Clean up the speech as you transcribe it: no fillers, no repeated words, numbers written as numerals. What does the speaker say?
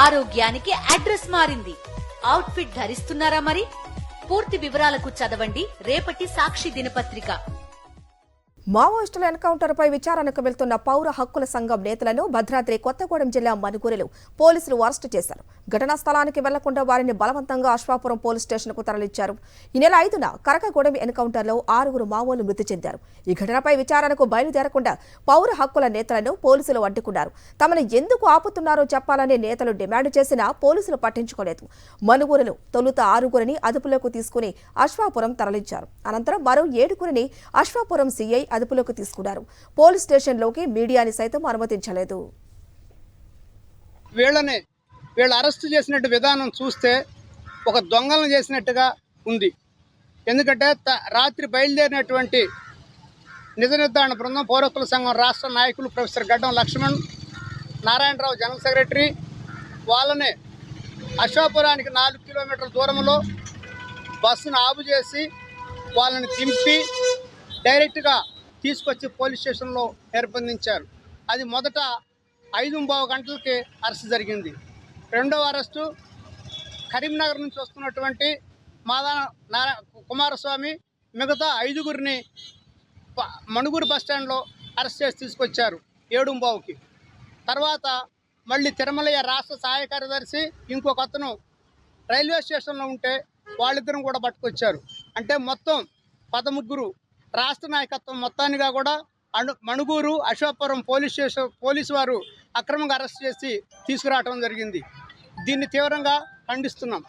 ఆరోగ్యానికి అడ్రస్ మారింది. అవుట్ఫిట్ ధరిస్తున్నారా మరి? పూర్తి వివరాలకు చదవండి రేపటి సాక్షి దినపత్రిక. మావోయిస్టుల ఎన్కౌంటర్పై విచారణకు వెళ్తున్న పౌర హక్కుల సంఘం నేతలను భద్రాద్రి కొత్తగూడెం జిల్లా మనుగూరులో పోలీసులు అరెస్టు చేశారు. ఘటనా స్థలానికి వెళ్లకుండా వారిని బలవంతంగా అశ్వాపురం పోలీస్ స్టేషన్కు తరలించారు. ఈ నెల 5న కరకగూడెం ఎన్కౌంటర్లో 6 మావోలు మృతి చెందారు. ఈ ఘటనపై విచారణకు బయలుదేరకుండా పౌర హక్కుల నేతలను పోలీసులు అడ్డుకున్నారు. తమను ఎందుకు ఆపుతున్నారో చెప్పాలని నేతలు డిమాండ్ చేసినా పోలీసులు పట్టించుకోలేదు. మనుగూరులో తొలుత 6 అదుపులోకి తీసుకుని అశ్వాపురం తరలించారు. అనంతరం మరో 7 అశ్వాపురం సీఐ అదుపులోకి తీసుకున్నారు. పోలీస్ స్టేషన్లోకి మీడియాని సైతం అనుమతించలేదు. వీళ్ళు అరెస్టు చేసినట్టు విధానం చూస్తే ఒక దొంగలను చేసినట్టుగా ఉంది. ఎందుకంటే రాత్రి బయలుదేరినటువంటి నిజ నిర్ధారణ బృందం పౌర హక్కుల సంఘం రాష్ట్ర నాయకులు ప్రొఫెసర్ గడ్డం లక్ష్మణ్, నారాయణరావు జనరల్ సెక్రటరీ వాళ్ళని అశ్వాపురానికి 4 కిలోమీటర్ల దూరంలో బస్సును ఆపు చేసి వాళ్ళని దింపి డైరెక్ట్గా తీసుకొచ్చి పోలీస్ స్టేషన్లో నిర్బంధించారు. అది మొదట 5:15 గంటలకి అరెస్ట్ జరిగింది. రెండవ అరెస్టు కరీంనగర్ నుంచి వస్తున్నటువంటి కుమారస్వామి మిగతా 5 మణుగూరు బస్టాండ్లో అరెస్ట్ చేసి తీసుకొచ్చారు 7:15కి. తర్వాత మళ్ళీ తిరుమలయ్య రాష్ట్ర సహాయ కార్యదర్శి ఇంకొక అతను రైల్వే స్టేషన్లో ఉంటే వాళ్ళిద్దరం కూడా పట్టుకొచ్చారు. అంటే మొత్తం 13 రాష్ట్ర నాయకత్వం మొత్తానిగా కూడా మణుగూరు అశ్వాపురం పోలీసు వారు అక్రమంగా అరెస్ట్ చేసి తీసుకురావడం జరిగింది. దీన్ని తీవ్రంగా ఖండిస్తున్నాం.